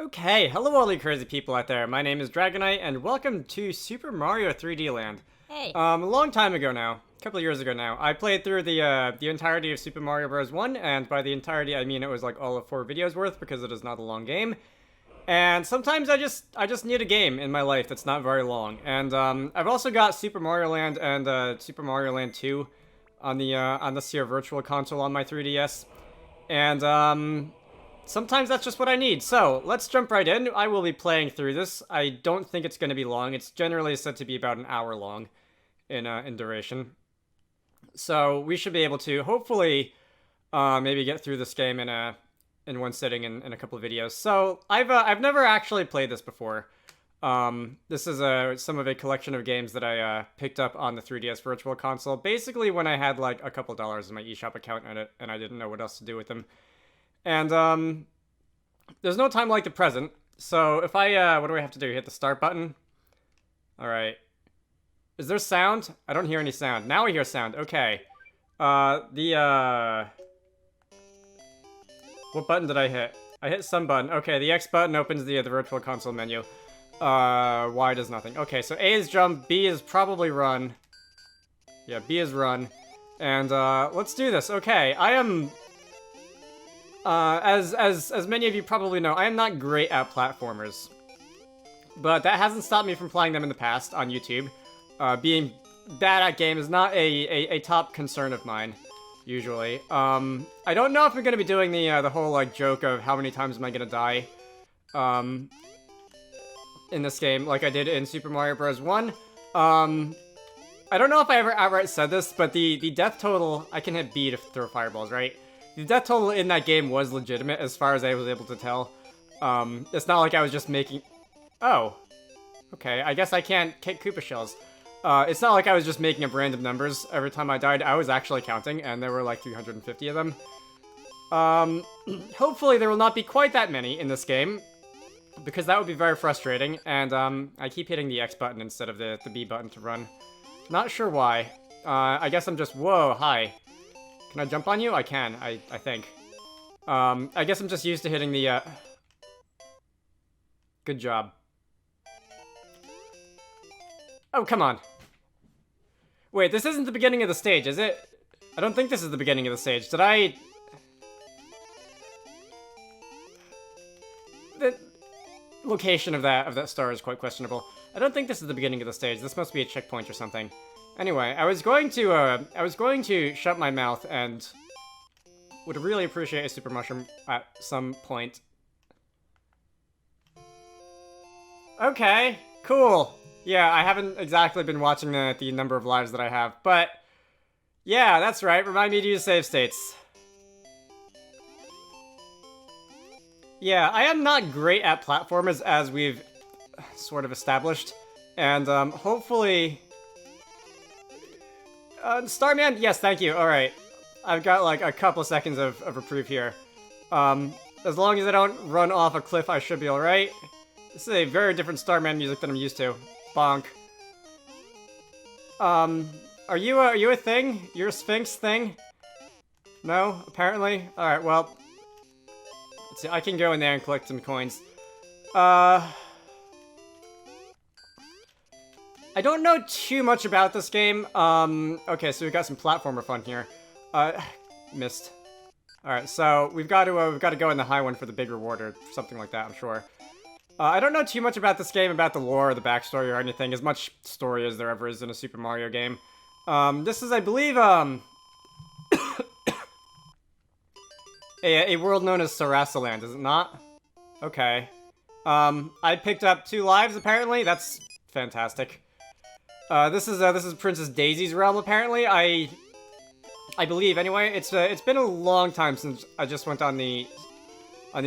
Okay, hello all you crazy people out there. My name is Dragonite, and welcome to Super Mario 3D Land. Hey. A long time ago now, a couple of years ago now, I played through the entirety of Super Mario Bros. 1, and by the entirety I mean it was like all of 4 videos worth because it is not a long game. And sometimes I just need a game in my life that's not very long. And I've also got Super Mario Land and Super Mario Land 2 on the Sierra Virtual Console on my 3DS. And sometimes that's just what I need. So, let's jump right in. I will be playing through this. I don't think it's going to be long. It's generally said to be about an hour long in duration. So, we should be able to, hopefully, maybe get through this game in one sitting in a couple of videos. So, I've never actually played this before. This is some of a collection of games that I picked up on the 3DS Virtual Console. Basically, when I had like a couple dollars in my eShop account and I didn't know what else to do with them. And, there's no time like the present, so if what do I have to do? Hit the start button? Alright. Is there sound? I don't hear any sound. Now I hear sound, okay. What button did I hit? I hit some button. Okay, the X button opens the Virtual Console menu. Y does nothing. Okay, so A is jump, B is probably run. Yeah, B is run. And, let's do this. Okay, I am... as many of you probably know, I am not great at platformers. But that hasn't stopped me from playing them in the past on YouTube. Being bad at games is not a top concern of mine, usually. I don't know if I'm gonna be doing the whole, like, joke of how many times am I gonna die, in this game, like I did in Super Mario Bros. 1. I don't know if I ever outright said this, but the death total, I can hit B to throw fireballs, right? The death total in that game was legitimate, as far as I was able to tell. It's not like I was just making... Oh. Okay, I guess I can't kick Koopa shells. It's not like I was just making up random numbers every time I died. I was actually counting, and there were like 350 of them. Hopefully there will not be quite that many in this game, because that would be very frustrating, and I keep hitting the X button instead of the B button to run. Not sure why. I guess I'm just... Whoa, hi. Can I jump on you? I can, I think. I guess I'm just used to hitting the, Good job. Oh, come on. Wait, this isn't the beginning of the stage, is it? I don't think this is the beginning of the stage. Did I... The location of that star is quite questionable. I don't think this is the beginning of the stage. This must be a checkpoint or something. Anyway, I was going to shut my mouth and would really appreciate a super mushroom at some point. Okay, cool. Yeah, I haven't exactly been watching the number of lives that I have, but yeah, that's right. Remind me to use save states. Yeah, I am not great at platformers, as we've sort of established, and hopefully... Starman? Yes, thank you. Alright. I've got, like, a couple seconds of reprieve here. As long as I don't run off a cliff, I should be alright. This is a very different Starman music than I'm used to. Bonk. Are you a thing? You're a Sphinx thing? No? Apparently? Alright, well... Let's see, I can go in there and collect some coins. I don't know too much about this game. Okay, so we've got some platformer fun here. Missed. Alright, so we've got to go in the high one for the big reward or something like that, I'm sure. I don't know too much about this game, about the lore or the backstory or anything, as much story as there ever is in a Super Mario game. This is, I believe, a world known as Sarasaland, is it not? Okay. I picked up 2 lives, apparently. That's fantastic. This is Princess Daisy's realm, apparently. I believe, anyway. It's been a long time since I just went on the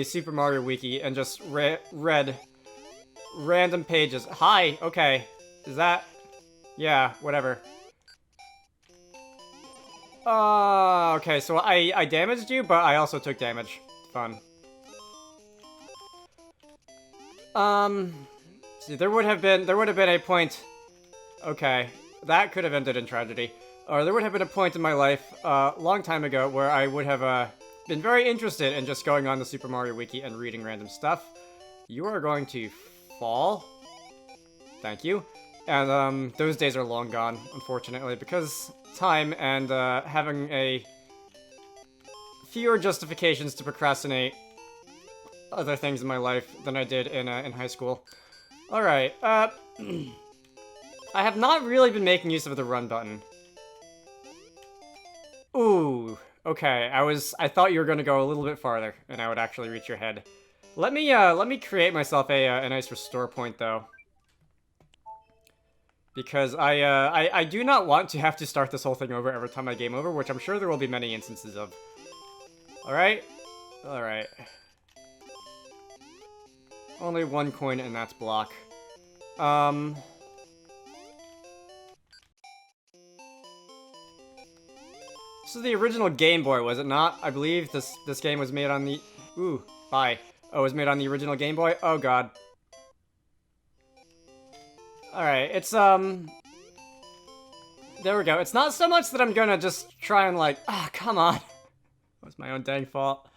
Super Mario Wiki and just read random pages. Hi, okay. Is that... Yeah, whatever. Okay, so I damaged you, but I also took damage. Fun. See, there would have been a point... Okay, that could have ended in tragedy. Or there would have been a point in my life, long time ago, where I would have, been very interested in just going on the Super Mario Wiki and reading random stuff. You are going to fall. Thank you. And, those days are long gone, unfortunately, because time and, having fewer justifications to procrastinate other things in my life than I did in high school. Alright, I have not really been making use of the run button. Ooh, okay, I thought you were gonna go a little bit farther, and I would actually reach your head. Let me create myself a nice restore point, though. Because I do not want to have to start this whole thing over every time I game over, which I'm sure there will be many instances of. Alright? Alright. Only one coin, and that's block. This is the original Game Boy, was it not? I believe this game was made on the... Ooh, bye. Oh, it was made on the original Game Boy? Oh, God. Alright, it's, there we go. It's not so much that I'm gonna just try and, like... Ah, come on. That was my own dang fault.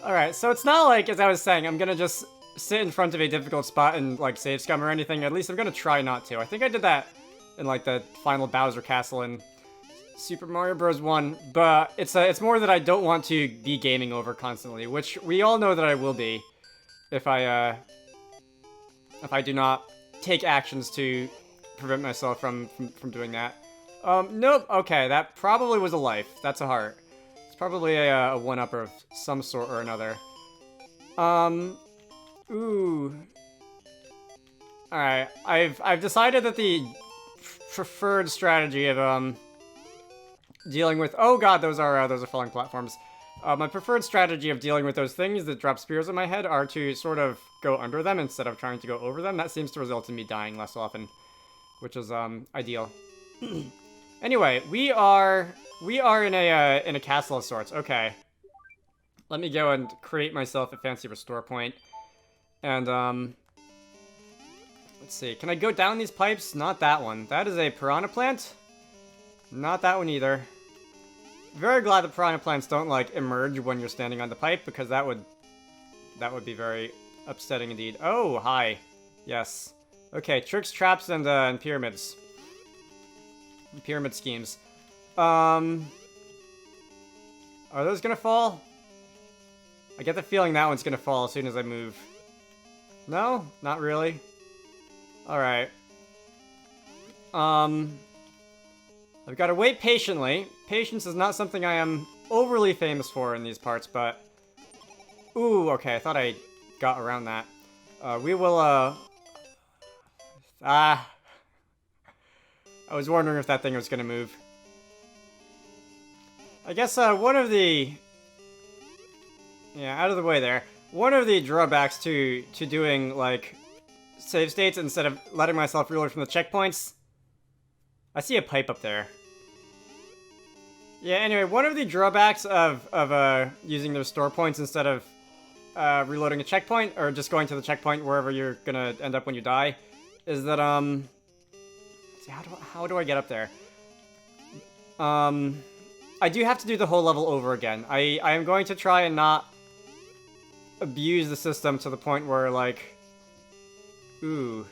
Alright, so it's not like, as I was saying, I'm gonna just sit in front of a difficult spot and, like, save scum or anything. At least I'm gonna try not to. I think I did that in, like, the final Bowser Castle in Super Mario Bros. 1, but it's more that I don't want to be gaming over constantly, which we all know that I will be if I do not take actions to prevent myself from doing that. Nope, okay, that probably was a life. That's a heart. It's probably a one-upper of some sort or another. Ooh. Alright, I've decided that the preferred strategy of, dealing with... Oh god, those are falling platforms. My preferred strategy of dealing with those things that drop spears on my head are to sort of go under them instead of trying to go over them. That seems to result in me dying less often, which is, ideal. Anyway, we are in a castle of sorts. Okay. Let me go and create myself a fancy restore point. And, let's see. Can I go down these pipes? Not that one. That is a piranha plant. Not that one either. Very glad the piranha plants don't, like, emerge when you're standing on the pipe, because that would be very upsetting indeed. Oh, hi. Yes. Okay, tricks, traps, and pyramids. Pyramid schemes. Are those gonna fall? I get the feeling that one's gonna fall as soon as I move. No? Not really? Alright. I've got to wait patiently. Patience is not something I am overly famous for in these parts, but... Ooh, okay, I thought I got around that. We will, I was wondering if that thing was gonna move. I guess, one of the... Yeah, out of the way there. One of the drawbacks to doing, like, save states instead of letting myself reload from the checkpoints... I see a pipe up there. Yeah, anyway, one of the drawbacks of using those store points instead of reloading a checkpoint, or just going to the checkpoint wherever you're gonna end up when you die, is that, let's see, how do I get up there? I do have to do the whole level over again. I am going to try and not abuse the system to the point where, like... Ooh...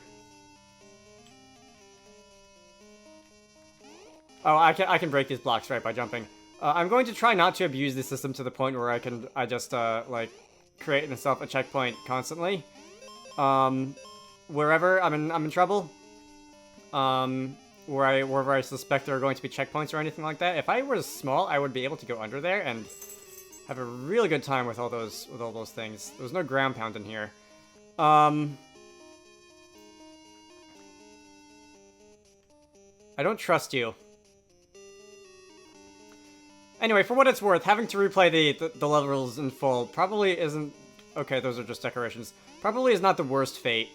Oh, I can break these blocks, right, by jumping. I'm going to try not to abuse the system to the point where I just, like, create myself a checkpoint constantly. Wherever I'm in trouble. Wherever I suspect there are going to be checkpoints or anything like that. If I were small, I would be able to go under there and have a really good time with all those things. There's no ground pound in here. I don't trust you. Anyway, for what it's worth, having to replay the levels in full probably isn't... Okay, those are just decorations. Probably is not the worst fate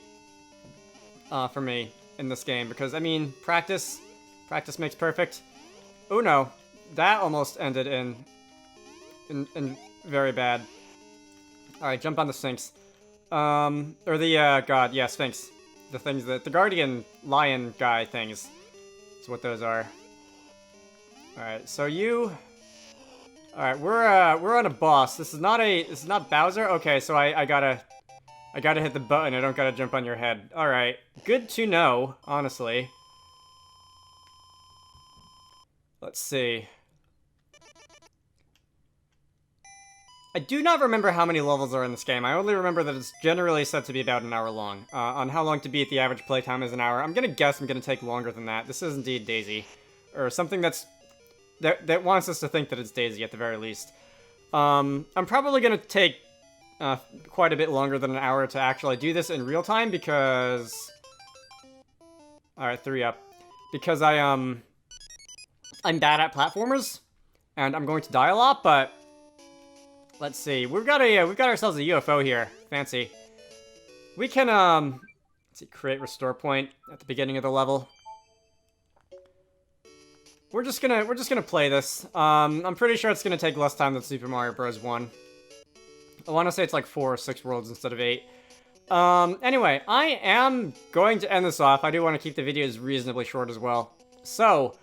for me in this game, because, I mean, practice makes perfect. Oh no, that almost ended in very bad. Alright, jump on the Sphinx. Or the, god, yeah, Sphinx. The things that... The Guardian Lion guy things. That's what those are. Alright, so you... Alright, we're on a boss. This is not Bowser? Okay, so I gotta I gotta hit the button, I don't gotta jump on your head. Alright, good to know, honestly. Let's see. I do not remember how many levels are in this game. I only remember that it's generally said to be about an hour long. On how long to beat, the average playtime is an hour. I'm gonna guess I'm gonna take longer than that. This is indeed Daisy. Or something that wants us to think that it's Daisy at the very least. I'm probably gonna take quite a bit longer than an hour to actually do this in real time because... Alright, 3 up. Because I'm bad at platformers, and I'm going to die a lot, but... Let's see, we've got ourselves a UFO here. Fancy. We can, let's see, create restore point at the beginning of the level. We're just gonna play this. I'm pretty sure it's gonna take less time than Super Mario Bros. 1. I want to say it's like 4 or 6 worlds instead of 8. Anyway, I am going to end this off. I do want to keep the videos reasonably short as well. So,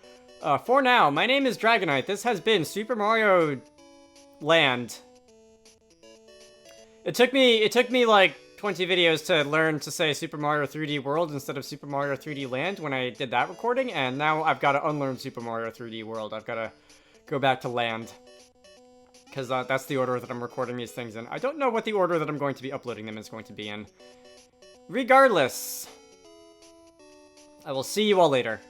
for now, my name is Dragonite. This has been Super Mario Land. It took me like 20 videos to learn to say Super Mario 3D World instead of Super Mario 3D Land when I did that recording, and now I've got to unlearn Super Mario 3D World. I've got to go back to Land. Because that's the order that I'm recording these things in. I don't know what the order that I'm going to be uploading them is going to be in. Regardless, I will see you all later.